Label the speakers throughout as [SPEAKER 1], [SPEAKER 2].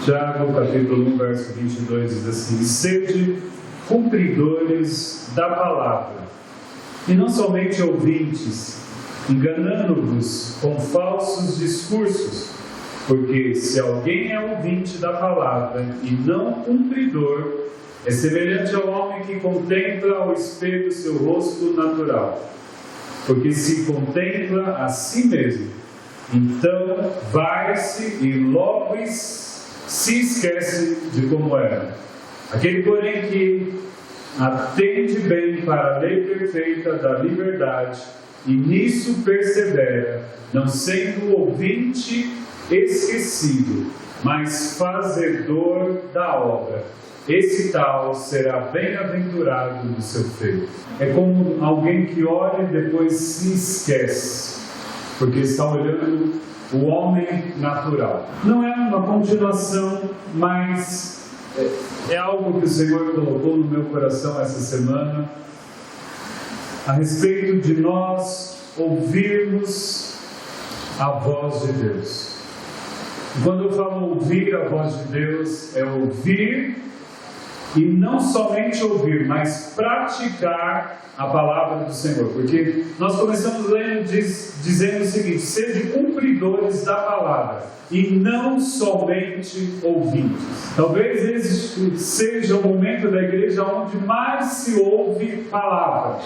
[SPEAKER 1] Tiago, capítulo 1, verso 22, diz assim: sede cumpridores da palavra, e não somente ouvintes, enganando-vos com falsos discursos, porque se alguém é ouvinte da palavra e não cumpridor, é semelhante ao homem que contempla ao espelho seu rosto natural, porque se contempla a si mesmo, então vai-se e logo se esquece de como era. Aquele, porém, que atende bem para a lei perfeita da liberdade e nisso persevera, não sendo ouvinte esquecido, mas fazedor da obra, esse tal será bem-aventurado no seu feito. É como alguém que olha e depois se esquece, porque está olhando o homem natural. Não é uma continuação, mas é algo que o Senhor colocou no meu coração essa semana, a respeito de nós ouvirmos a voz de Deus. Quando eu falo ouvir a voz de Deus, é ouvir e não somente ouvir, mas praticar a palavra do Senhor. Porque nós começamos lendo dizendo o seguinte: sede cumpridores da palavra e não somente ouvintes. Talvez esse seja o momento da igreja onde mais se ouve palavra,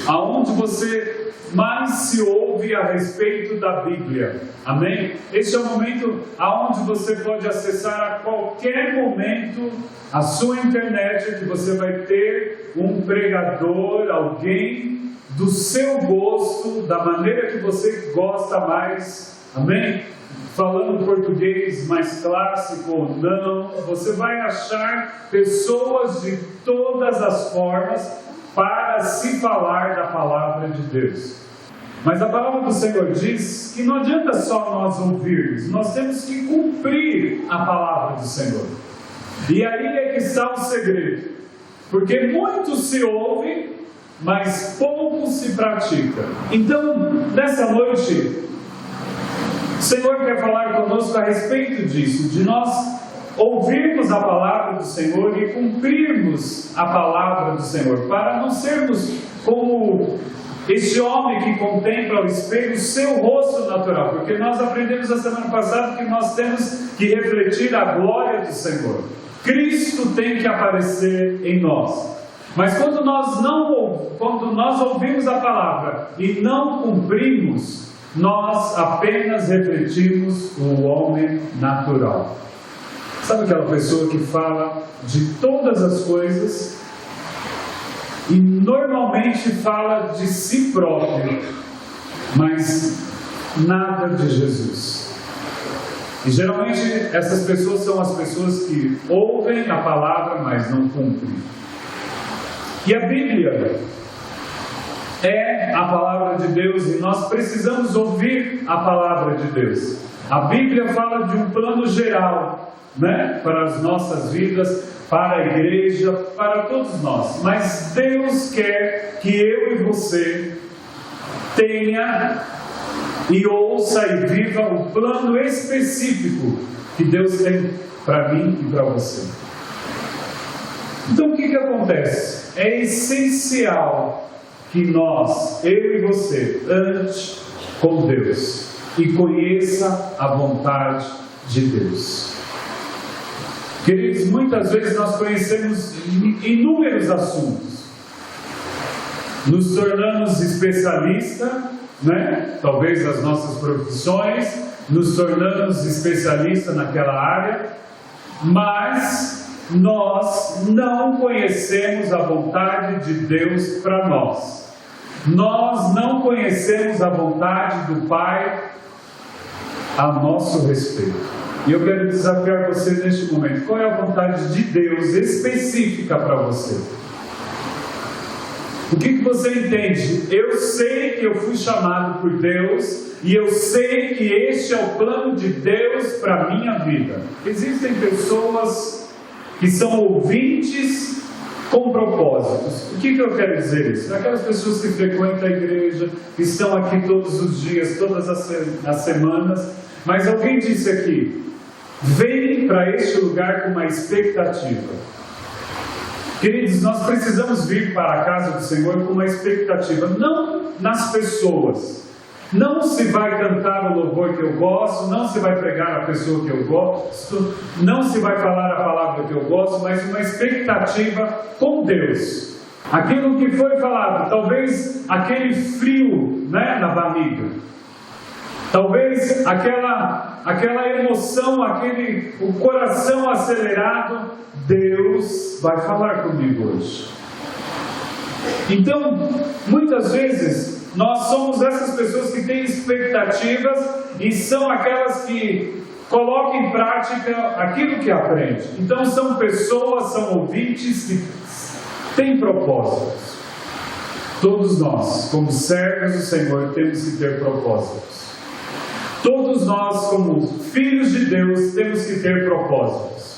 [SPEAKER 1] aonde você mais se ouve a respeito da Bíblia. Amém? Este é o momento aonde você pode acessar a qualquer momento a sua internet, que você vai ter um pregador, alguém do seu gosto, da maneira que você gosta mais. Amém? Falando português mais clássico ou não, você vai achar pessoas de todas as formas para se falar da palavra de Deus. Mas a palavra do Senhor diz que não adianta só nós ouvirmos, nós temos que cumprir a palavra do Senhor. E aí é que está o segredo, porque muito se ouve, mas pouco se pratica. Então, nessa noite, o Senhor quer falar conosco a respeito disso, de nós ouvirmos a palavra do Senhor e cumprirmos a palavra do Senhor, para não sermos como este homem que contempla ao espelho o seu rosto natural, porque nós aprendemos a semana passada que nós temos que refletir a glória do Senhor. Cristo tem que aparecer em nós. Mas quando nós ouvimos a palavra e não cumprimos, nós apenas refletimos o homem natural. Sabe aquela pessoa que fala de todas as coisas e normalmente fala de si próprio, mas nada de Jesus? E geralmente essas pessoas são as pessoas que ouvem a palavra, mas não cumprem. E a Bíblia é a palavra de Deus e nós precisamos ouvir a palavra de Deus. A Bíblia fala de um plano geral, para as nossas vidas, para a igreja, para todos nós. Mas Deus quer que eu e você tenha e ouça e viva o plano específico que Deus tem para mim e para você. Então o que acontece? É essencial que nós, eu e você, ande com Deus e conheça a vontade de Deus. Queridos, muitas vezes nós conhecemos inúmeros assuntos, nos tornamos especialistas, talvez nas nossas profissões, nos tornamos especialistas naquela área, mas nós não conhecemos a vontade de Deus para nós. Nós não conhecemos a vontade do Pai a nosso respeito. E eu quero desafiar você neste momento. Qual é a vontade de Deus específica para você? O que você entende? Eu sei que eu fui chamado por Deus e eu sei que este é o plano de Deus para a minha vida. Existem pessoas que são ouvintes com propósitos. O que eu quero dizer isso? Aquelas pessoas que frequentam a igreja, que estão aqui todos os dias, todas as semanas, mas alguém disse aqui: vem para este lugar com uma expectativa. Queridos, nós precisamos vir para a casa do Senhor com uma expectativa, não nas pessoas. Não se vai cantar o louvor que eu gosto, não se vai pregar a pessoa que eu gosto, não se vai falar a palavra que eu gosto, mas uma expectativa com Deus. Aquilo que foi falado, talvez aquele frio, né, na barriga, talvez aquela emoção, o coração acelerado, Deus vai falar comigo hoje. Então, muitas vezes, nós somos essas pessoas que têm expectativas e são aquelas que colocam em prática aquilo que aprendem. Então são pessoas, são ouvintes que têm propósitos. Todos nós, como servos do Senhor, temos que ter propósitos. Todos nós, como filhos de Deus, temos que ter propósitos.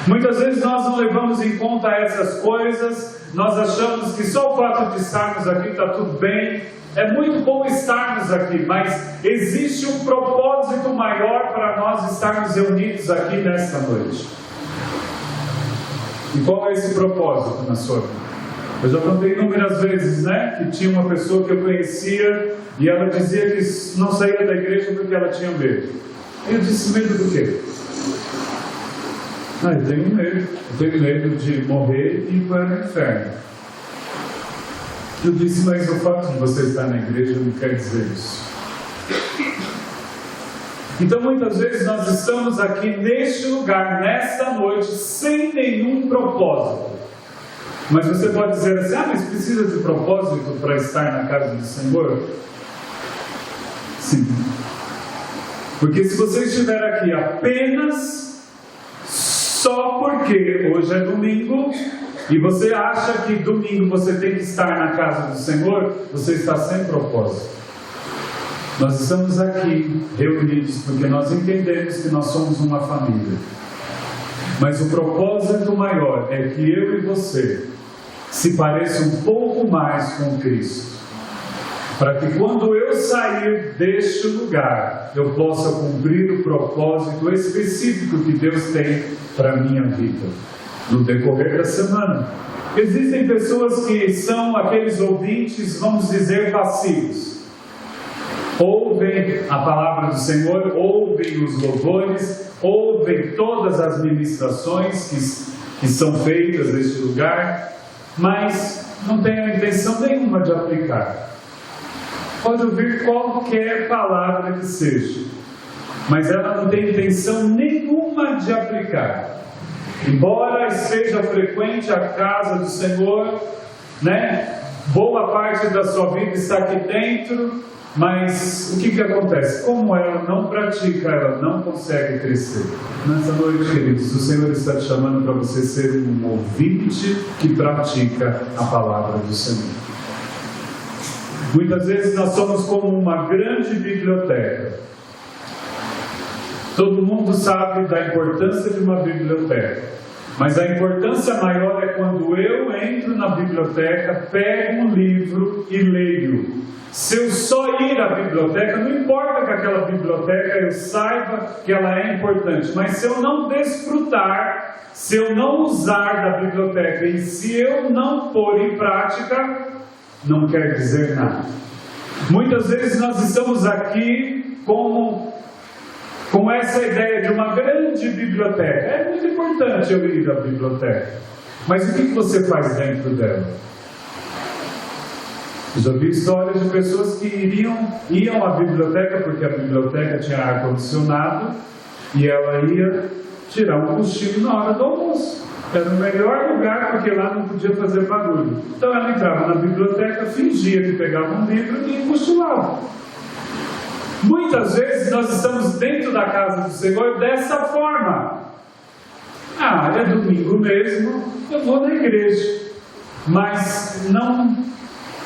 [SPEAKER 1] Muitas vezes nós não levamos em conta essas coisas, nós achamos que só o fato de estarmos aqui está tudo bem. É muito bom estarmos aqui, mas existe um propósito maior para nós estarmos reunidos aqui nesta noite. E qual é esse propósito na sua vida? Eu já contei inúmeras vezes, né? Que tinha uma pessoa que eu conhecia e ela dizia que não saía da igreja porque ela tinha medo. Eu disse, medo do quê? Eu tenho medo. Eu tenho medo de morrer e ir para o inferno. Eu disse, mas o fato de você estar na igreja não quer dizer isso. Então muitas vezes nós estamos aqui neste lugar, nesta noite, sem nenhum propósito. Mas você pode dizer assim, mas precisa de propósito para estar na casa do Senhor? Sim. Porque se você estiver aqui apenas só porque hoje é domingo, e você acha que domingo você tem que estar na casa do Senhor, você está sem propósito. Nós estamos aqui reunidos porque nós entendemos que nós somos uma família. Mas o propósito maior é que eu e você se pareçam um pouco mais com Cristo. Para que quando eu sair deste lugar, eu possa cumprir o propósito específico que Deus tem para a minha vida. No decorrer da semana. Existem pessoas que são aqueles ouvintes, vamos dizer, passivos. Ouvem a palavra do Senhor, ouvem os louvores, ouvem todas as ministrações que são feitas neste lugar, mas não têm a intenção nenhuma de aplicar. Pode ouvir qualquer palavra que seja, mas ela não tem intenção nenhuma de aplicar. Embora esteja frequente a casa do Senhor, né? Boa parte da sua vida está aqui dentro, mas o que acontece? Como ela não pratica, ela não consegue crescer. Nessa noite, queridos, o Senhor está te chamando para você ser um ouvinte que pratica a palavra do Senhor. Muitas vezes nós somos como uma grande biblioteca. Todo mundo sabe da importância de uma biblioteca, mas a importância maior é quando eu entro na biblioteca, pego um livro e leio. Se eu só ir à biblioteca, não importa que aquela biblioteca eu saiba que ela é importante, mas se eu não desfrutar, se eu não usar da biblioteca e se eu não pôr em prática, não quer dizer nada. Muitas vezes nós estamos aqui com essa ideia de uma grande biblioteca. É muito importante eu ir à biblioteca, mas o que você faz dentro dela? Eu já vi histórias de pessoas que iam à biblioteca porque a biblioteca tinha ar-condicionado e ela ia tirar um cochilo na hora do almoço. Era o melhor lugar porque lá não podia fazer barulho. Então ela entrava na biblioteca, fingia que pegava um livro e cochilava. Muitas vezes nós estamos dentro da casa do Senhor dessa forma. É domingo mesmo, eu vou na igreja. Mas não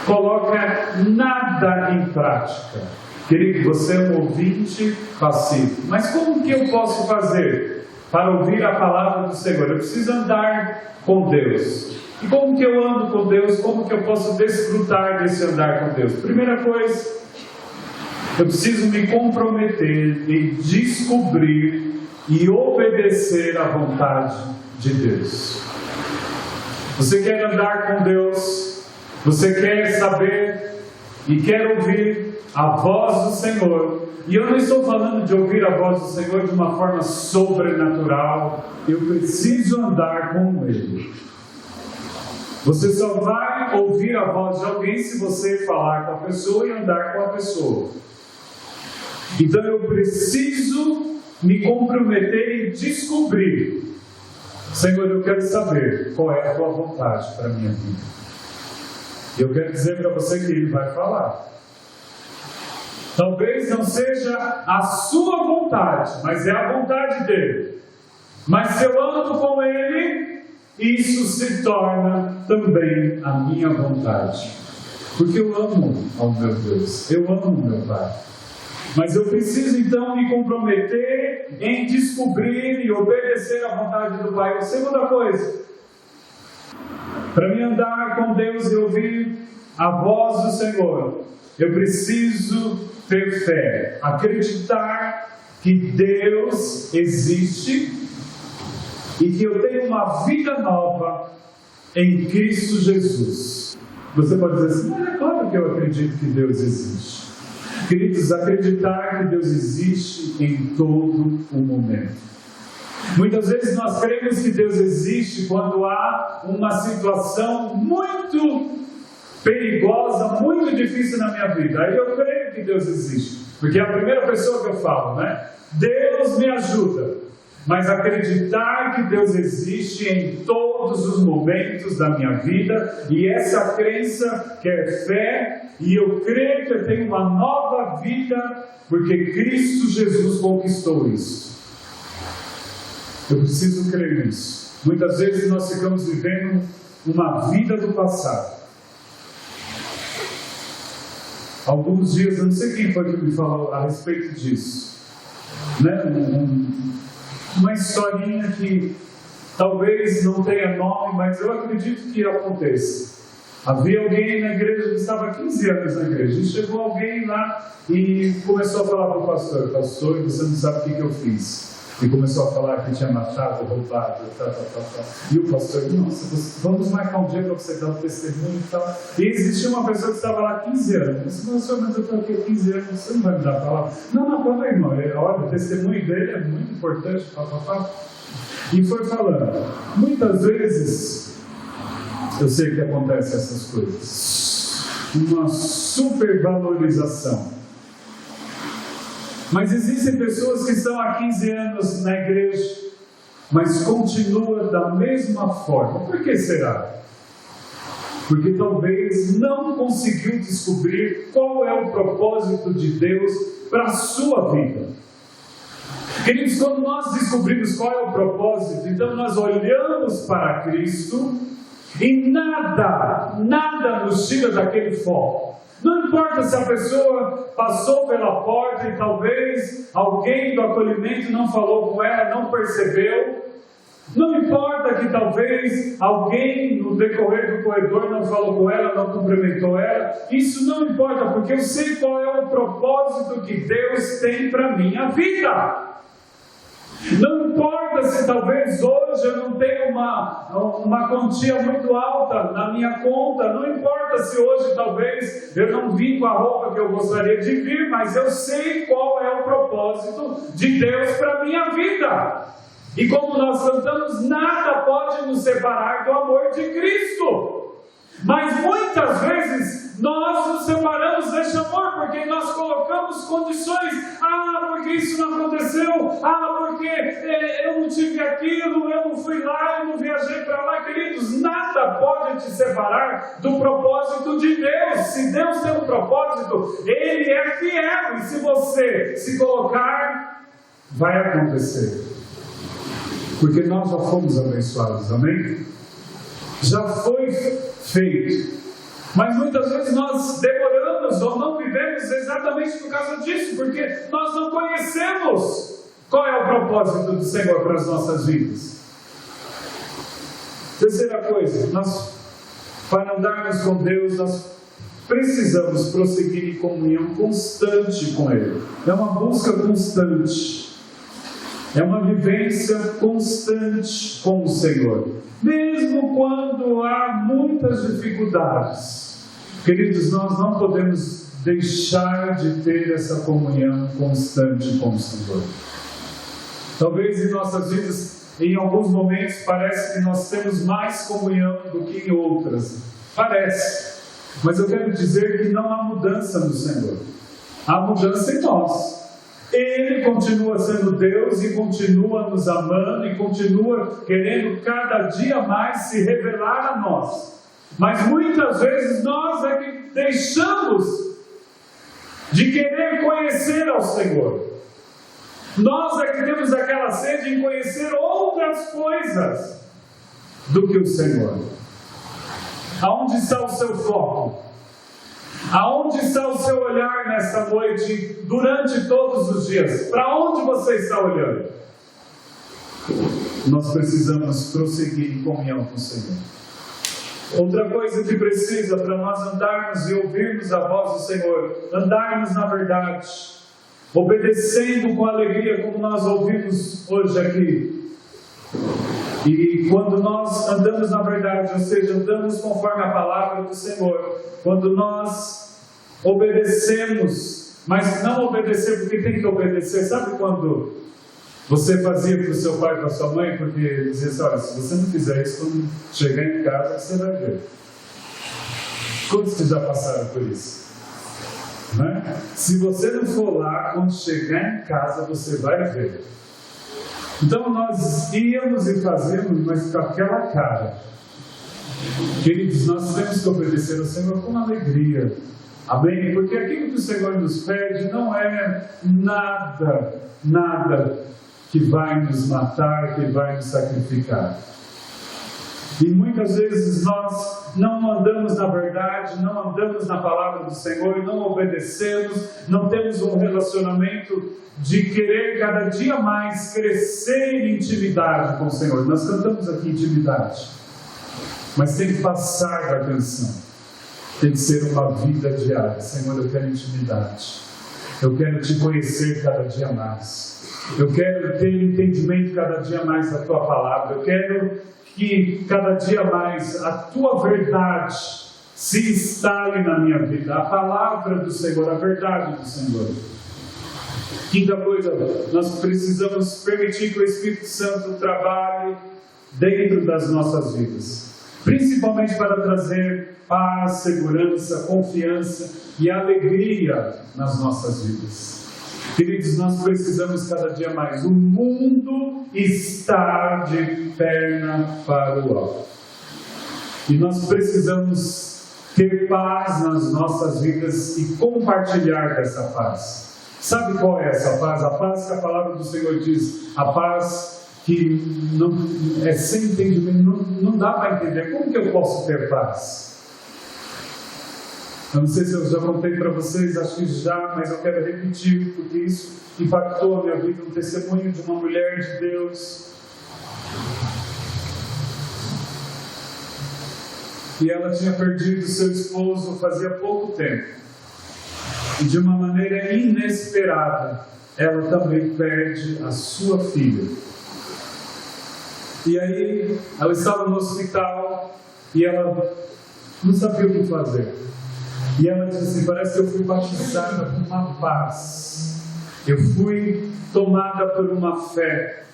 [SPEAKER 1] coloca nada em prática. Querido, você é um ouvinte passivo. Mas como que eu posso fazer para ouvir a palavra do Senhor? Eu preciso andar com Deus. E como que eu ando com Deus? Como que eu posso desfrutar desse andar com Deus? Primeira coisa, eu preciso me comprometer em descobrir e obedecer à vontade de Deus. Você quer andar com Deus, você quer saber e quer ouvir a voz do Senhor. E eu não estou falando de ouvir a voz do Senhor de uma forma sobrenatural. Eu preciso andar com Ele. Você só vai ouvir a voz de alguém se você falar com a pessoa e andar com a pessoa. Então eu preciso me comprometer em descobrir: Senhor, eu quero saber qual é a tua vontade para a minha vida. E eu quero dizer para você que Ele vai falar. Talvez não seja a sua vontade, mas é a vontade dEle. Mas se eu ando com Ele, isso se torna também a minha vontade. Porque eu amo ao meu Deus, eu amo o meu Pai. Mas eu preciso então me comprometer em descobrir e obedecer à vontade do Pai. A segunda coisa, para me andar com Deus e ouvir a voz do Senhor, eu preciso ter fé, acreditar que Deus existe e que eu tenho uma vida nova em Cristo Jesus. Você pode dizer assim: mas é claro que eu acredito que Deus existe. Queridos, acreditar que Deus existe em todo o momento. Muitas vezes nós cremos que Deus existe quando há uma situação muito perigosa, muito difícil na minha vida. Aí eu creio que Deus existe, porque é a primeira pessoa que eu falo, né? Deus me ajuda. Mas acreditar que Deus existe em todos os momentos da minha vida, e essa crença quer fé, e eu creio que eu tenho uma nova vida, porque Cristo Jesus conquistou isso. Eu preciso crer nisso. Muitas vezes nós ficamos vivendo uma vida do passado. Alguns dias, eu não sei quem foi que me falou a respeito disso, né? Uma historinha que talvez não tenha nome, mas eu acredito que aconteça. Havia alguém na igreja que estava há 15 anos na igreja, e chegou alguém lá e começou a falar para o pastor: pastor, você não sabe o que eu fiz. E começou a falar que tinha matado, roubado, E o pastor: nossa, vamos marcar um dia para você dar um testemunho e tal. E existia uma pessoa que estava lá há 15 anos. Eu disse: pastor, mas eu estou aqui há 15 anos, você não vai me dar a palavra? Não, calma aí, irmão. Olha, o testemunho dele é muito importante. E foi falando. Muitas vezes, eu sei que acontece essas coisas. Uma supervalorização. Mas existem pessoas que estão há 15 anos na igreja, mas continuam da mesma forma. Por que será? Porque talvez não conseguiu descobrir qual é o propósito de Deus para a sua vida. Queridos, quando nós descobrimos qual é o propósito, então nós olhamos para Cristo e nada nos tira daquele foco. Não importa se a pessoa passou pela porta e talvez alguém do acolhimento não falou com ela, não percebeu. Não importa que talvez alguém no decorrer do corredor não falou com ela, não cumprimentou ela. Isso não importa, porque eu sei qual é o propósito que Deus tem para a minha vida. Não importa se talvez hoje eu não tenha uma quantia muito alta na minha conta, não importa se hoje talvez eu não vim com a roupa que eu gostaria de vir, mas eu sei qual é o propósito de Deus para a minha vida. E como nós cantamos, nada pode nos separar do amor de Cristo. Mas muitas vezes nós nos separamos deste amor porque nós colocamos condições. Porque isso não aconteceu. Porque eu não tive aquilo, eu não fui lá, eu não viajei para lá. Queridos, nada pode te separar do propósito de Deus. Se Deus tem um propósito, Ele é fiel. E se você se colocar, vai acontecer. Porque nós já fomos abençoados, amém? Já foi feito. Mas muitas vezes nós demoramos ou não vivemos exatamente por causa disso, porque nós não conhecemos qual é o propósito do Senhor para as nossas vidas. Terceira coisa, para andarmos com Deus, nós precisamos prosseguir em comunhão constante com Ele. É uma busca constante. É uma vivência constante com o Senhor, mesmo quando há muitas dificuldades. Queridos, nós não podemos deixar de ter essa comunhão constante com o Senhor. Talvez em nossas vidas, em alguns momentos, parece que nós temos mais comunhão do que em outras. Parece. Mas eu quero dizer que não há mudança no Senhor. Há mudança em nós. Ele continua sendo Deus e continua nos amando e continua querendo cada dia mais se revelar a nós. Mas muitas vezes nós é que deixamos de querer conhecer ao Senhor. Nós é que temos aquela sede em conhecer outras coisas do que o Senhor. Aonde está o seu foco? Aonde está o seu olhar nesta noite, durante todos os dias? Para onde você está olhando? Nós precisamos prosseguir em comunhão com o Senhor. Outra coisa que precisa para nós andarmos e ouvirmos a voz do Senhor, andarmos na verdade, obedecendo com alegria, como nós ouvimos hoje aqui. E quando nós andamos na verdade, ou seja, andamos conforme a palavra do Senhor, quando nós obedecemos, mas não obedecer porque tem que obedecer, sabe quando você fazia para o seu pai e para a sua mãe, porque dizia assim, olha, se você não fizer isso, quando chegar em casa, você vai ver. Quantos que já passaram por isso? Né? Se você não for lá, quando chegar em casa, você vai ver. Então nós íamos e fazíamos, mas com aquela cara. Queridos, nós temos que obedecer ao Senhor com alegria. Amém? Porque aquilo que o Senhor nos pede não é nada que vai nos matar, que vai nos sacrificar. E muitas vezes nós não andamos na verdade, não andamos na palavra do Senhor, não obedecemos, não temos um relacionamento de querer cada dia mais crescer em intimidade com o Senhor. Nós cantamos aqui intimidade, mas tem que passar da canção, tem que ser uma vida diária. Senhor, eu quero intimidade, eu quero te conhecer cada dia mais, eu quero ter entendimento cada dia mais da tua palavra, eu quero que cada dia mais a tua verdade se instale na minha vida, a palavra do Senhor, a verdade do Senhor. Quinta coisa, nós precisamos permitir que o Espírito Santo trabalhe dentro das nossas vidas, principalmente para trazer paz, segurança, confiança e alegria nas nossas vidas. Queridos, nós precisamos cada dia mais. O mundo está de perna para o alto. E nós precisamos ter paz nas nossas vidas e compartilhar dessa paz. Sabe qual é essa paz? A paz que a palavra do Senhor diz. A paz que não, é sem entendimento, não dá para entender. Como que eu posso ter paz? Eu não sei se eu já contei para vocês, acho que já, mas eu quero repetir, porque isso impactou a minha vida, um testemunho de uma mulher de Deus. E ela tinha perdido seu esposo fazia pouco tempo. E de uma maneira inesperada, ela também perde a sua filha. E aí, ela estava no hospital e ela não sabia o que fazer. E ela disse assim, parece que eu fui batizada por uma paz. Eu fui tomada por uma fé.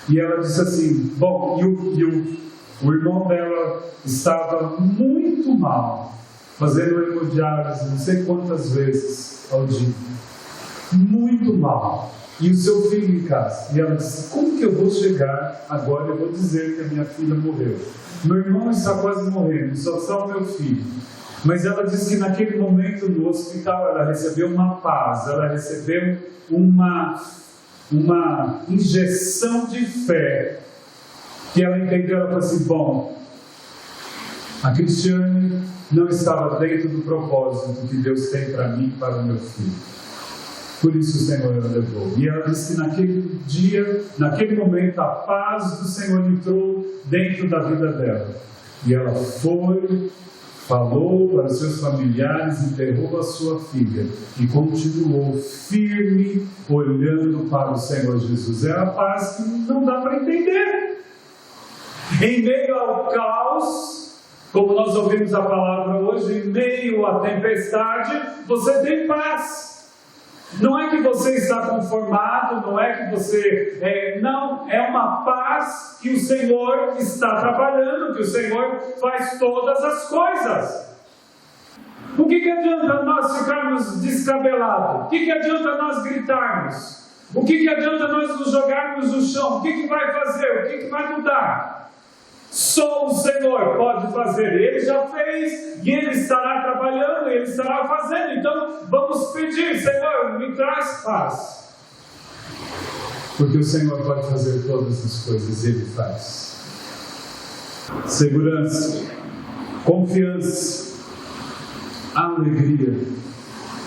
[SPEAKER 1] E ela disse assim, bom, o irmão dela estava muito mal, fazendo hemodiálise não sei quantas vezes ao dia. Muito mal. E o seu filho em casa. E ela disse, como que eu vou chegar agora? Eu vou dizer que a minha filha morreu. Meu irmão está quase morrendo, só o meu filho. Mas ela disse que naquele momento no hospital ela recebeu uma paz, ela recebeu uma injeção de fé, que ela entendeu, ela falou assim, bom, a Cristiane não estava dentro do propósito que Deus tem para mim e para o meu filho. Por isso o Senhor a levou. E ela disse que naquele dia, naquele momento, a paz do Senhor entrou dentro da vida dela. E ela foi falou para os seus familiares, enterrou a sua filha e continuou firme, olhando para o Senhor Jesus. É a paz que não dá para entender. Em meio ao caos, como nós ouvimos a palavra hoje, em meio à tempestade, você tem paz. Não é que você está conformado, não é que você... não, é uma paz que o Senhor está trabalhando, que o Senhor faz todas as coisas. O que adianta nós ficarmos descabelados? O que adianta nós gritarmos? O que adianta nós nos jogarmos no chão? O que vai fazer? O que vai mudar? Só o Senhor pode fazer. Ele já fez e Ele estará trabalhando, Ele estará fazendo. Então vamos pedir: Senhor, me traz paz, porque o Senhor pode fazer todas as coisas. Ele faz. Segurança, confiança, alegria,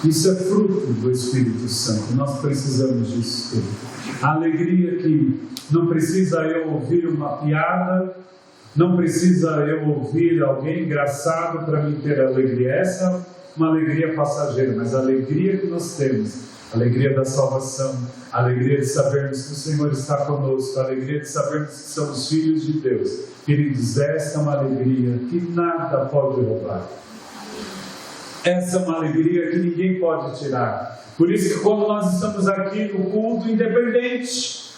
[SPEAKER 1] isso é fruto do Espírito Santo. Nós precisamos disso tudo. A alegria que não precisa eu ouvir uma piada, não precisa eu ouvir alguém engraçado para me ter alegria. Essa é uma alegria passageira, mas a alegria que nós temos, a alegria da salvação, a alegria de sabermos que o Senhor está conosco, a alegria de sabermos que somos filhos de Deus. Queridos, essa é uma alegria que nada pode roubar. Essa é uma alegria que ninguém pode tirar. Por isso que quando nós estamos aqui no culto, independente,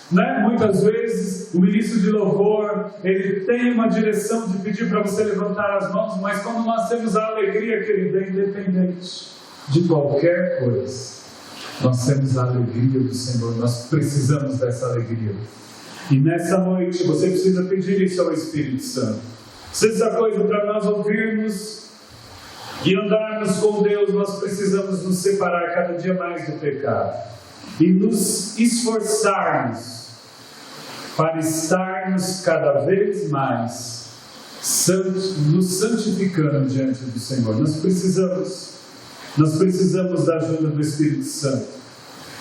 [SPEAKER 1] muitas vezes o ministro de louvor, ele tem uma direção de pedir para você levantar as mãos, mas quando nós temos a alegria, querido, é independente de qualquer coisa. Nós temos a alegria do Senhor, nós precisamos dessa alegria. E nessa noite você precisa pedir isso ao Espírito Santo. Se essa coisa para nós ouvirmos e andarmos com Deus, nós precisamos nos separar cada dia mais do pecado e nos esforçarmos para estarmos cada vez mais nos santificando diante do Senhor. Nós precisamos da ajuda do Espírito Santo.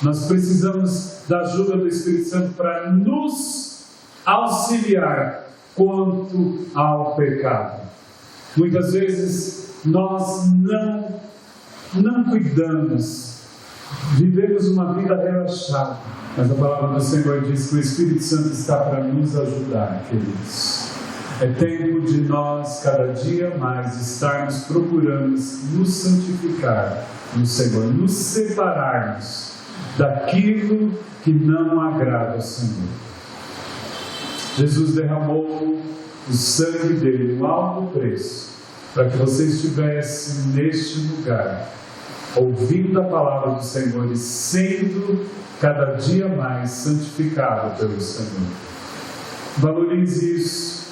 [SPEAKER 1] Nós precisamos da ajuda do Espírito Santo para nos auxiliar quanto ao pecado. Muitas vezes nós não cuidamos, vivemos uma vida relaxada, mas a palavra do Senhor diz que o Espírito Santo está para nos ajudar, queridos. É tempo de nós, cada dia mais, estarmos procurando nos santificar no Senhor, nos separarmos daquilo que não agrada ao Senhor. Jesus derramou o sangue dele, um alto preço, para que você estivesse neste lugar, ouvindo a palavra do Senhor e sendo cada dia mais santificado pelo Senhor. Valorize isso,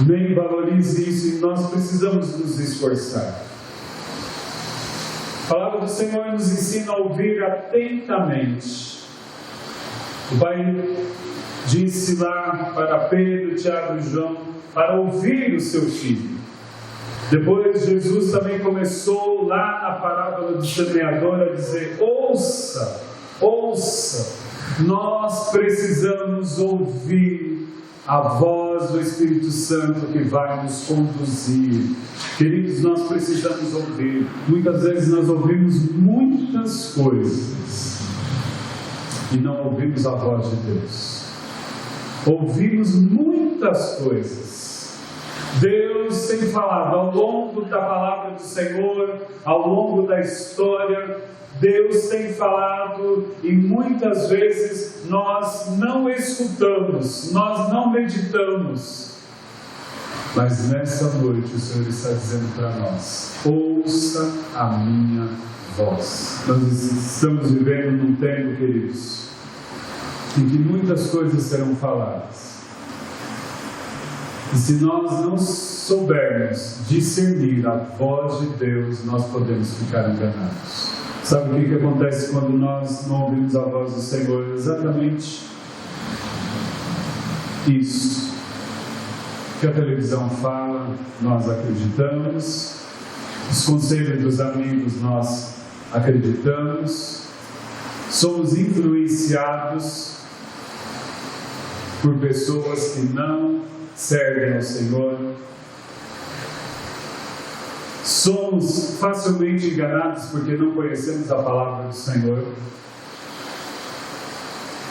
[SPEAKER 1] nem valorize isso, e nós precisamos nos esforçar. A palavra do Senhor nos ensina a ouvir atentamente. O Pai disse lá para Pedro, Tiago e João, para ouvir o seu filho. Depois Jesus também começou lá na parábola do semeador a dizer: ouça, ouça. Nós precisamos ouvir a voz do Espírito Santo que vai nos conduzir. Queridos, nós precisamos ouvir. Muitas vezes nós ouvimos muitas coisas e não ouvimos a voz de Deus. Ouvimos muitas coisas. Deus tem falado ao longo da palavra do Senhor, ao longo da história. Deus tem falado e muitas vezes nós não escutamos, nós não meditamos. Mas nessa noite o Senhor está dizendo para nós: ouça a minha voz. Nós estamos vivendo num tempo, queridos, em que muitas coisas serão faladas. E se nós não soubermos discernir a voz de Deus, nós podemos ficar enganados. Sabe o que acontece quando nós não ouvimos a voz do Senhor? Exatamente isso. O que a televisão fala, nós acreditamos. Os conselhos dos amigos, nós acreditamos. Somos influenciados por pessoas que não servem ao Senhor. Somos facilmente enganados porque não conhecemos a palavra do Senhor.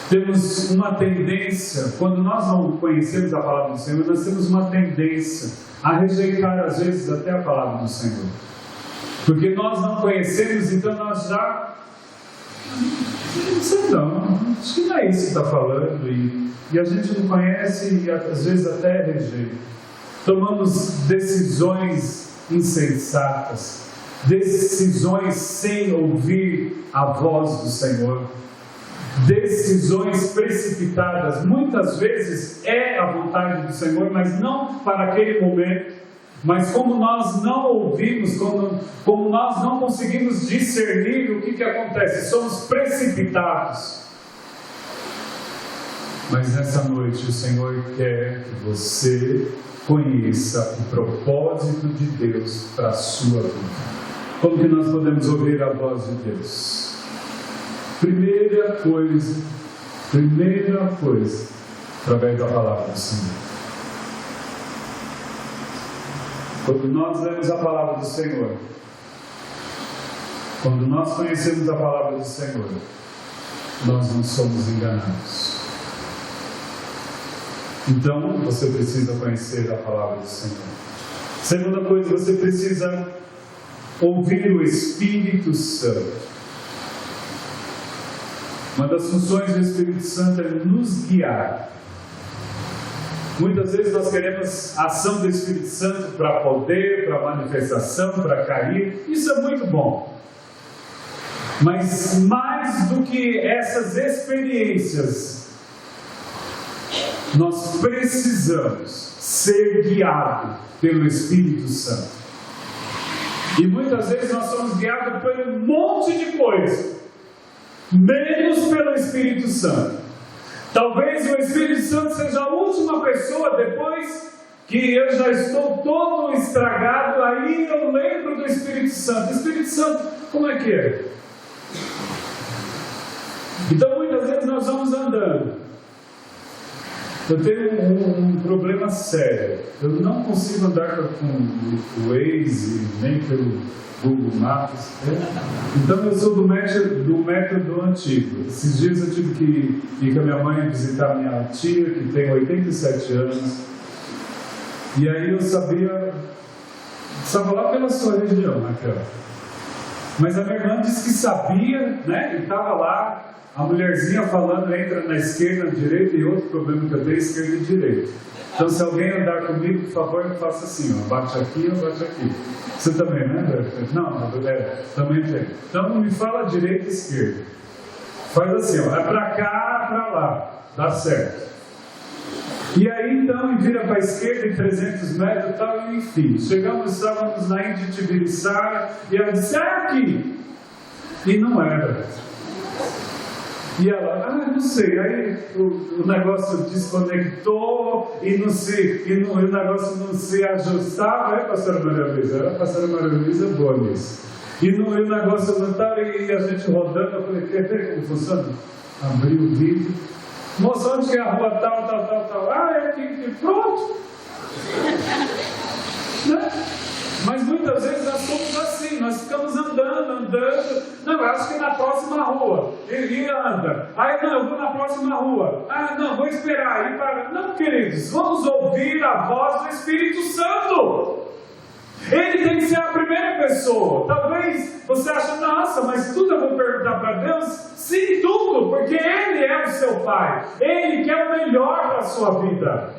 [SPEAKER 1] Temos uma tendência, quando nós não conhecemos a palavra do Senhor, nós temos uma tendência a rejeitar às vezes até a palavra do Senhor. Porque nós não conhecemos, então nós já... Não sei não, acho que não é isso que está falando. E a gente não conhece e às vezes até rejeita. Tomamos decisões insensatas, decisões sem ouvir a voz do Senhor, decisões precipitadas. Muitas vezes é a vontade do Senhor, mas não para aquele momento. Mas como nós não ouvimos, como nós não conseguimos discernir, o que acontece? Somos precipitados. Mas nessa noite o Senhor quer que você conheça o propósito de Deus para a sua vida. Como que nós podemos ouvir a voz de Deus? Primeira coisa, através da palavra do Senhor. Quando nós lemos a palavra do Senhor, quando nós conhecemos a palavra do Senhor, nós não somos enganados. Então, você precisa conhecer a palavra do Senhor. Segunda coisa, você precisa ouvir o Espírito Santo. Uma das funções do Espírito Santo é nos guiar. Muitas vezes nós queremos a ação do Espírito Santo para poder, para manifestação, para cair. Isso é muito bom. Mas mais do que essas experiências, nós precisamos ser guiados pelo Espírito Santo. E muitas vezes nós somos guiados por um monte de coisa, menos pelo Espírito Santo. Talvez o Espírito Santo seja a última pessoa, depois que eu já estou todo estragado, aí eu lembro do Espírito Santo. Espírito Santo, como é que é? Então muitas vezes nós vamos andando. Eu tenho um problema sério. Eu não consigo andar com o Waze, nem pelo Google Maps. Então eu sou do método antigo. Esses dias eu tive que ir com a minha mãe visitar minha tia, que tem 87 anos. E aí eu estava lá pela sua região, naquela. Mas a minha irmã disse que sabia, né? E estava lá. A mulherzinha falando, entra na esquerda, na direita, e outro problema que eu tenho é esquerda e direita. Então, se alguém andar comigo, por favor, faça assim, ó, bate aqui ou bate aqui. Você também, né, André? Não, também tem. Então, não me fala direita e esquerda. Faz assim, ó, é pra cá, pra lá. Dá certo. E aí, então, vira para a esquerda em 300 metros e tal, e enfim. Estávamos na Índia de Tibiriçara, e ela disse, é aqui. E não era. E ela, não sei, aí o negócio desconectou e o negócio não se ajustava, é, pastora Maria Luísa? A pastora Maria Luísa é boa nisso. E o negócio não estava, e a gente rodando, eu falei, quer ver como funciona? Abri o vídeo, moça, onde que é a rua tal? É aqui, pronto. Né? Mas muitas vezes nós somos assim, nós ficamos andando, não, eu acho que na próxima rua, e anda, aí não, eu vou na próxima rua, não, vou esperar, aí para, não, queridos, vamos ouvir a voz do Espírito Santo. Ele tem que ser a primeira pessoa. Talvez você ache, nossa, mas tudo eu vou perguntar para Deus? Sim, tudo, porque Ele é o seu Pai, Ele quer o melhor para a sua vida.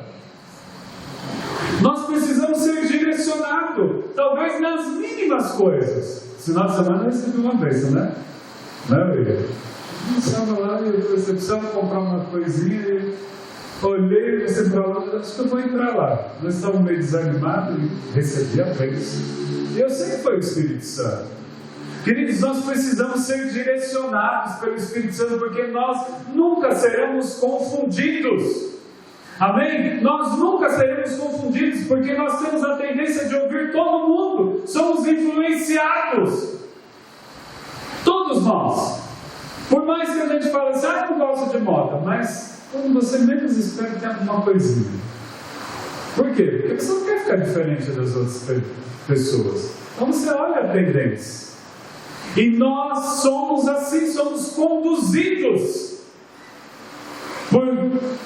[SPEAKER 1] Nós precisamos ser direcionados, talvez nas mínimas coisas. Esse final de semana eu recebi uma bênção, né? Né, William? Eu estava lá e você precisava comprar uma coisinha e olhei e você falou, acho que eu vou entrar lá. Nós estávamos meio desanimados e recebi a bênção. E eu sei que foi o Espírito Santo. Queridos, nós precisamos ser direcionados pelo Espírito Santo, porque nós nunca seremos confundidos. Amém? Nós nunca seremos confundidos, porque nós temos a tendência de ouvir todo mundo. Somos influenciados. Todos nós. Por mais que a gente fale assim, não gosto de moda, mas quando você menos espera, tem alguma coisinha. Por quê? Porque você não quer ficar diferente das outras pessoas. Como você olha a tendência. E nós somos assim, somos conduzidos por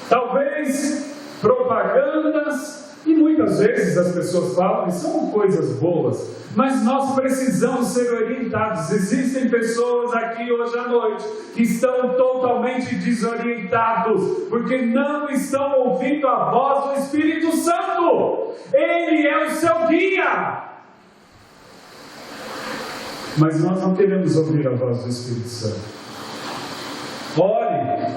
[SPEAKER 1] talvez propagandas, e muitas vezes as pessoas falam que são coisas boas, mas nós precisamos ser orientados. Existem pessoas aqui hoje à noite que estão totalmente desorientados, porque não estão ouvindo a voz do Espírito Santo. Ele é o seu guia. Mas nós não queremos ouvir a voz do Espírito Santo. Ore.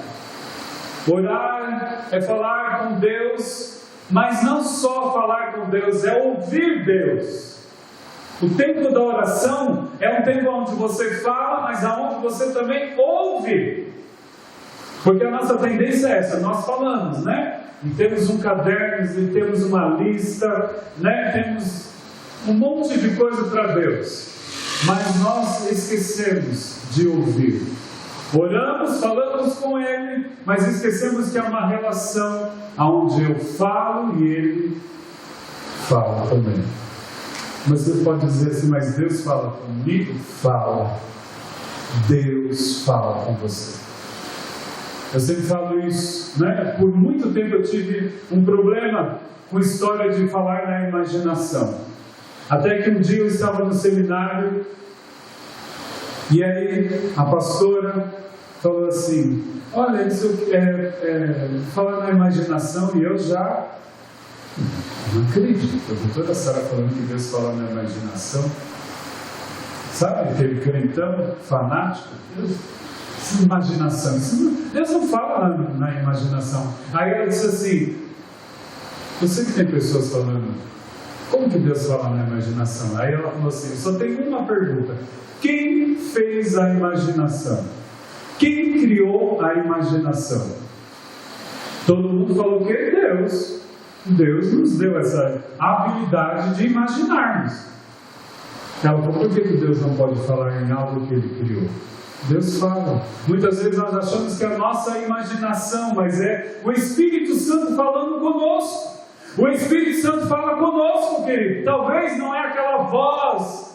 [SPEAKER 1] Orar é falar com Deus, mas não só falar com Deus, é ouvir Deus. O tempo da oração é um tempo onde você fala, mas aonde você também ouve. Porque a nossa tendência é essa, nós falamos, né? E temos um caderno, e temos uma lista, né? Temos um monte de coisa para Deus. Mas nós esquecemos de ouvir. Oramos, falamos com Ele, mas esquecemos que há uma relação onde eu falo e Ele fala também. Mas você pode dizer assim, mas Deus fala comigo? Fala. Deus fala com você. Eu sempre falo isso, né? Por muito tempo eu tive um problema com a história de falar na imaginação. Até que um dia eu estava no seminário e aí a pastora falou assim, olha, isso falar na imaginação, e eu já não acredito. A doutora Sara falando que Deus fala na imaginação. Sabe aquele crentão fanático? Deus, imaginação. Deus não fala na imaginação. Aí ela disse assim, eu sei que tem pessoas falando, como que Deus fala na imaginação? Aí ela falou assim, só tem uma pergunta. Quem fez a imaginação? Quem criou a imaginação? Todo mundo falou que é Deus. Deus nos deu essa habilidade de imaginarmos. Ela falou, por que Deus não pode falar em algo que Ele criou? Deus fala. Muitas vezes nós achamos que é a nossa imaginação, mas é o Espírito Santo falando conosco. O Espírito Santo fala conosco, querido. Talvez não é aquela voz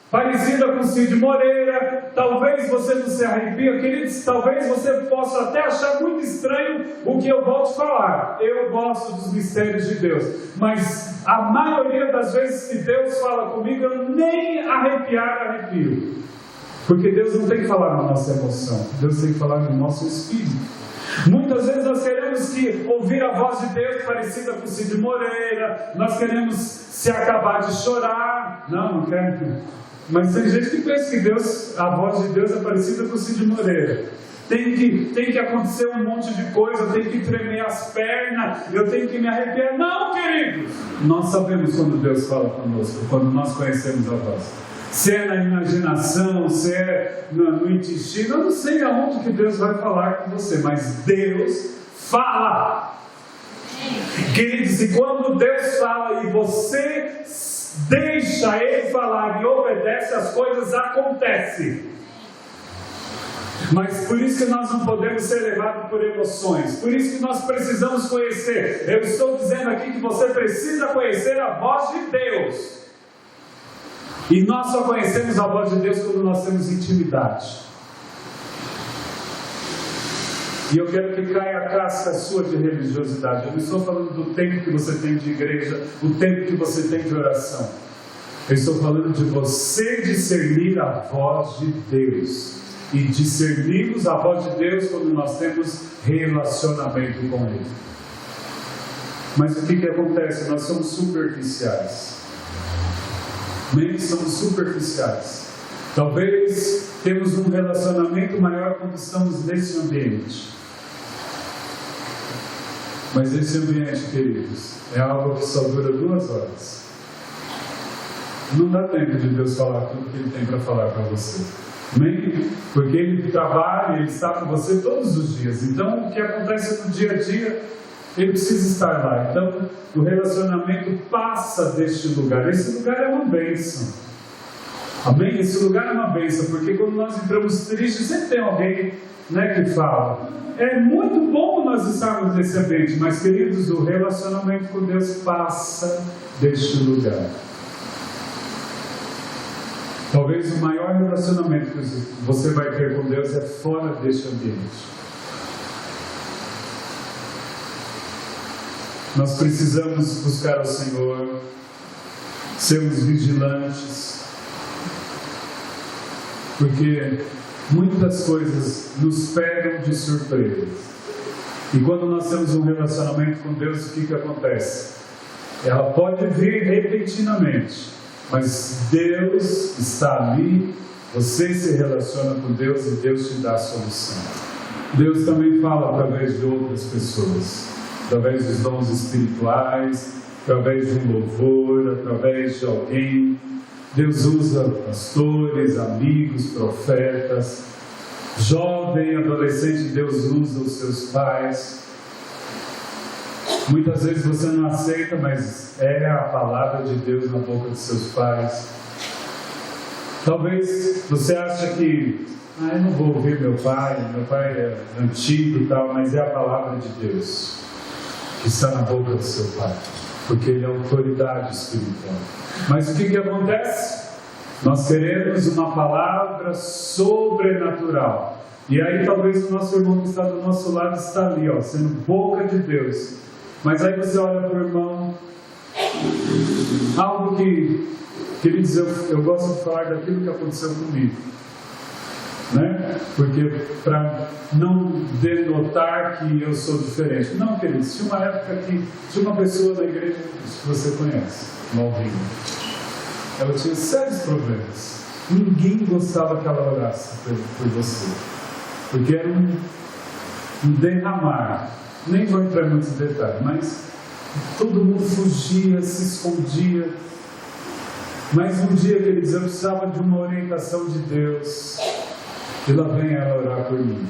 [SPEAKER 1] parecida com Cid Moreira, talvez você não se arrepia, queridos, talvez você possa até achar muito estranho o que eu vou te falar. Eu gosto dos mistérios de Deus, mas a maioria das vezes que Deus fala comigo, eu nem arrepio. Porque Deus não tem que falar na nossa emoção, Deus tem que falar no nosso espírito. Muitas vezes nós queremos ouvir a voz de Deus parecida com Cid Moreira, nós queremos se acabar de chorar. Não quero. Mas tem gente que pensa que a voz de Deus é parecida com Cid Moreira. Tem que acontecer um monte de coisa, eu tenho que tremer as pernas, eu tenho que me arrepiar. Não, queridos! Nós sabemos quando Deus fala conosco, quando nós conhecemos a voz. Se é na imaginação, se é no intestino, eu não sei aonde que Deus vai falar com você, mas Deus fala. Queridos, e quando Deus fala e você deixa Ele falar e obedece, as coisas acontecem. Mas por isso que nós não podemos ser levados por emoções, por isso que nós precisamos conhecer. Eu estou dizendo aqui que você precisa conhecer a voz de Deus. E nós só conhecemos a voz de Deus quando nós temos intimidade. E eu quero que caia a casca sua de religiosidade. Eu não estou falando do tempo que você tem de igreja, o tempo que você tem de oração. Eu estou falando de você discernir a voz de Deus. E discernirmos a voz de Deus quando nós temos relacionamento com Ele. Mas o que acontece? Nós somos superficiais. Somos superficiais. Talvez temos um relacionamento maior quando estamos nesse ambiente. Mas esse ambiente, queridos, é algo que só dura 2 horas. Não dá tempo de Deus falar tudo que Ele tem para falar para você. Amém? Porque Ele trabalha, Ele está com você todos os dias. Então, o que acontece no dia a dia, Ele precisa estar lá. Então, o relacionamento passa deste lugar. Esse lugar é uma bênção. Amém? Esse lugar é uma bênção, porque quando nós entramos tristes, sempre tem alguém, né, que fala. É muito bom nós estarmos nesse ambiente, mas, queridos, o relacionamento com Deus passa deste lugar. Talvez o maior relacionamento que você vai ter com Deus é fora deste ambiente. Nós precisamos buscar ao Senhor, sermos vigilantes, porque muitas coisas nos pegam de surpresa. E quando nós temos um relacionamento com Deus, o que acontece? Ela pode vir repentinamente, mas Deus está ali, você se relaciona com Deus e Deus te dá a solução. Deus também fala através de outras pessoas, através dos dons espirituais, através de um louvor, através de alguém. Deus usa pastores, amigos, profetas, jovem, adolescente, Deus usa os seus pais. Muitas vezes você não aceita, mas é a palavra de Deus na boca de seus pais. Talvez você ache que eu não vou ouvir meu pai é antigo e tal, mas é a palavra de Deus que está na boca do seu pai, porque ele é autoridade espiritual. Mas o que acontece? Nós queremos uma palavra sobrenatural, e aí talvez o nosso irmão que está do nosso lado está ali, sendo boca de Deus, mas aí você olha para o irmão, algo que, queridos, eu gosto de falar daquilo que aconteceu comigo, né? Porque para não denotar que eu sou diferente. Não, queridos, tinha uma época que tinha uma pessoa na igreja que você conhece, Malvinha. Ela tinha sérios problemas. Ninguém gostava que ela orasse por você, porque era um derramar. Nem vou entrar em muitos detalhes, mas todo mundo fugia, se escondia. Mas um dia, queridos, eu precisava de uma orientação de Deus. E lá vem ela orar por mim.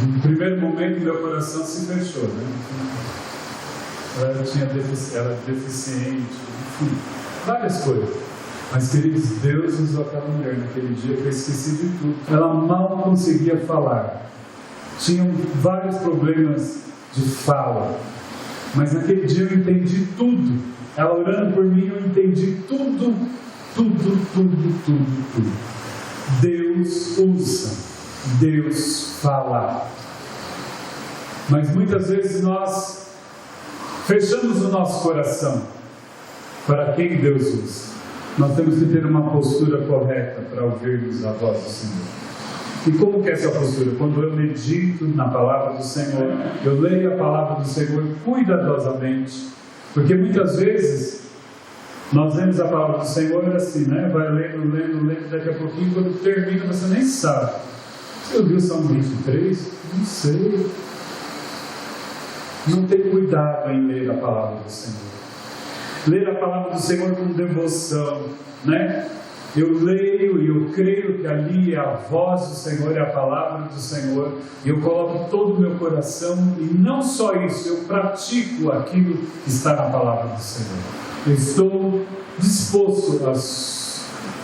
[SPEAKER 1] No primeiro momento, meu coração se fechou, né? Ela era deficiente, enfim, várias coisas. Mas, queridos, Deus usou aquela mulher naquele dia que eu esqueci de tudo. Ela mal conseguia falar. Tinham vários problemas de fala. Mas naquele dia eu entendi tudo. Ela orando por mim, eu entendi tudo. Deus usa, Deus fala. Mas muitas vezes nós fechamos o nosso coração para quem Deus usa. Nós temos que ter uma postura correta para ouvirmos a voz do Senhor. E como que é essa postura? Quando eu medito na palavra do Senhor, eu leio a palavra do Senhor cuidadosamente, porque muitas vezes nós lemos a palavra do Senhor assim, né? Vai lendo, daqui a pouquinho, quando termina, você nem sabe. Você ouviu o Salmo 23? Não sei. Não tem cuidado em ler a palavra do Senhor. Ler a palavra do Senhor com devoção, né? Eu leio e eu creio que ali é a voz do Senhor, é a palavra do Senhor, e eu coloco todo o meu coração, e não só isso, eu pratico aquilo que está na palavra do Senhor. Eu estou disposto a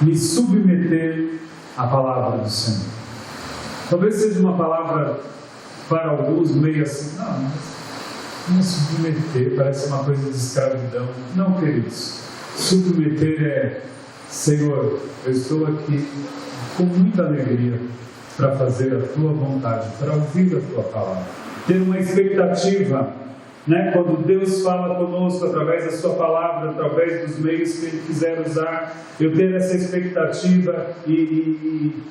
[SPEAKER 1] me submeter à palavra do Senhor. Talvez seja uma palavra para alguns meio assim, não submeter, parece uma coisa de escravidão. Não, queridos, submeter é: Senhor, eu estou aqui com muita alegria para fazer a Tua vontade, para ouvir a Tua palavra. Ter uma expectativa, né? Quando Deus fala conosco através da Sua palavra, através dos meios que Ele quiser usar, eu ter essa expectativa e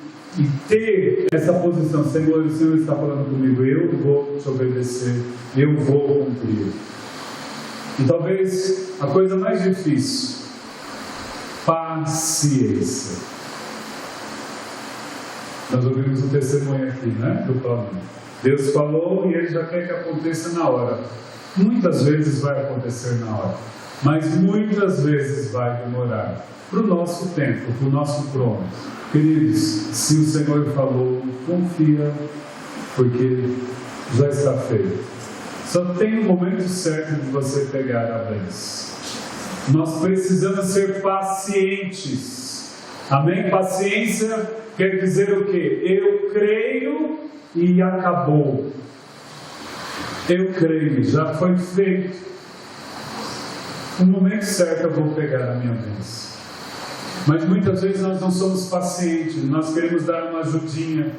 [SPEAKER 1] ter essa posição: Senhor, o Senhor está falando comigo, eu vou te obedecer, eu vou cumprir. E talvez a coisa mais difícil: paciência. Nós ouvimos um testemunho aqui, né, do Paulinho. Deus falou e Ele já quer que aconteça na hora. Muitas vezes vai acontecer na hora, mas muitas vezes vai demorar, para o nosso tempo, para o nosso crono. Queridos, se o Senhor falou, confia, porque já está feito. Só tem o momento certo de você pegar a bênção. Nós precisamos ser pacientes. Amém? Paciência quer dizer o quê? Eu creio e acabou. Eu creio, já foi feito. No momento certo eu vou pegar a minha bênção. Mas muitas vezes nós não somos pacientes, nós queremos dar uma ajudinha,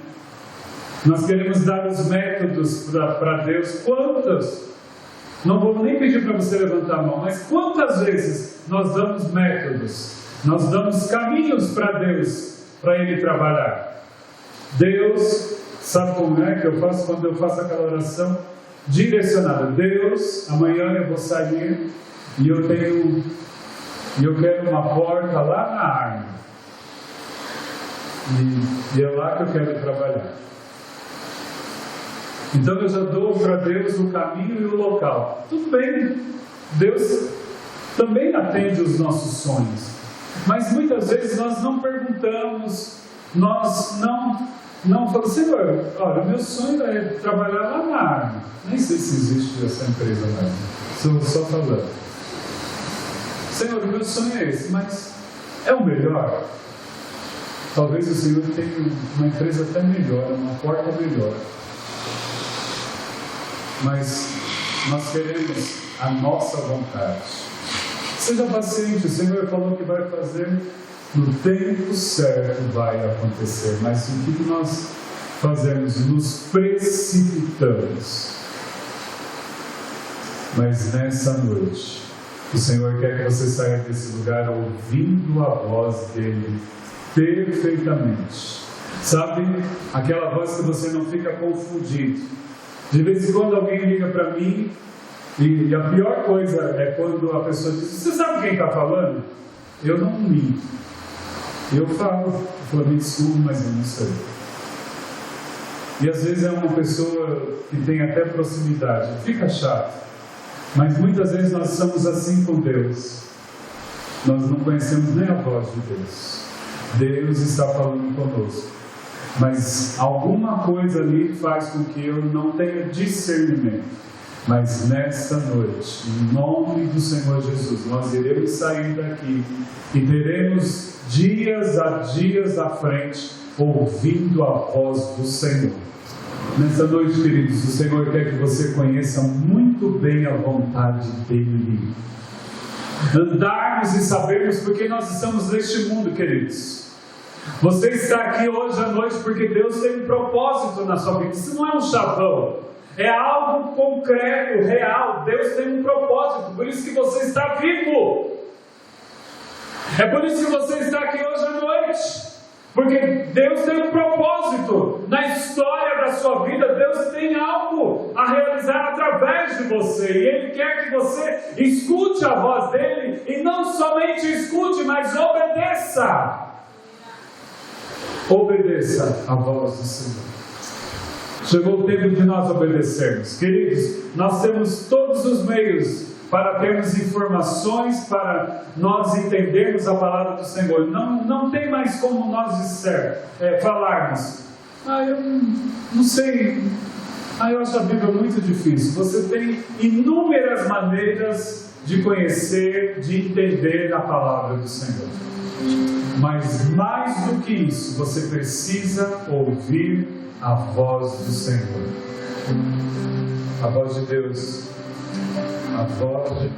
[SPEAKER 1] nós queremos dar os métodos para Deus. Quantas? Não vou nem pedir para você levantar a mão, mas quantas vezes nós damos métodos, nós damos caminhos para Deus, para Ele trabalhar? Deus, sabe como é que eu faço quando eu faço aquela oração direcionada? Deus, amanhã eu vou sair e eu quero uma porta lá na árvore. E é lá que eu quero trabalhar. Então eu já dou para Deus o caminho e o local. Tudo bem, Deus também atende os nossos sonhos. Mas muitas vezes nós não perguntamos, nós não falamos, Senhor, olha, o meu sonho é trabalhar lá na árvore. Nem sei se existe essa empresa lá. Estou só falando. Senhor, o meu sonho é esse, mas é o melhor? Talvez o Senhor tenha uma empresa até melhor, uma porta melhor. Mas nós queremos a nossa vontade. Seja paciente, o Senhor falou que vai fazer no tempo certo, vai acontecer. Mas o que nós fazemos? Nos precipitamos. Mas nessa noite, o Senhor quer que você saia desse lugar ouvindo a voz dEle perfeitamente. Sabe? Aquela voz que você não fica confundido. De vez em quando alguém liga para mim e a pior coisa é quando a pessoa diz: você sabe quem está falando? Eu não minto. Eu falo, me desculpe, mas eu não sei. E às vezes é uma pessoa que tem até proximidade. Fica chato. Mas muitas vezes nós somos assim com Deus. Nós não conhecemos nem a voz de Deus. Deus está falando conosco. Mas alguma coisa ali faz com que eu não tenha discernimento. Mas nesta noite, em nome do Senhor Jesus, nós iremos sair daqui e teremos dias à frente ouvindo a voz do Senhor. Nessa noite, queridos, o Senhor quer que você conheça muito bem a vontade dEle. Andarmos e sabermos porque nós estamos neste mundo, queridos. Você está aqui hoje à noite porque Deus tem um propósito na sua vida. Isso não é um chavão, é algo concreto, real. Deus tem um propósito, por isso que você está vivo. É por isso que você está aqui hoje à noite, porque Deus tem um propósito na história da sua vida. Deus tem algo a realizar através de você, e Ele quer que você escute a voz dEle, e não somente escute, mas obedeça. Obedeça a voz do Senhor. Chegou o tempo de nós obedecermos. Queridos, nós temos todos os meios para termos informações, para nós entendermos a palavra do Senhor. Não tem mais como nós falarmos: eu não sei, eu acho a Bíblia muito difícil. Você tem inúmeras maneiras de conhecer, de entender a palavra do Senhor. Mas mais do que isso, você precisa ouvir a voz do Senhor. A voz de Deus. A voz de Deus.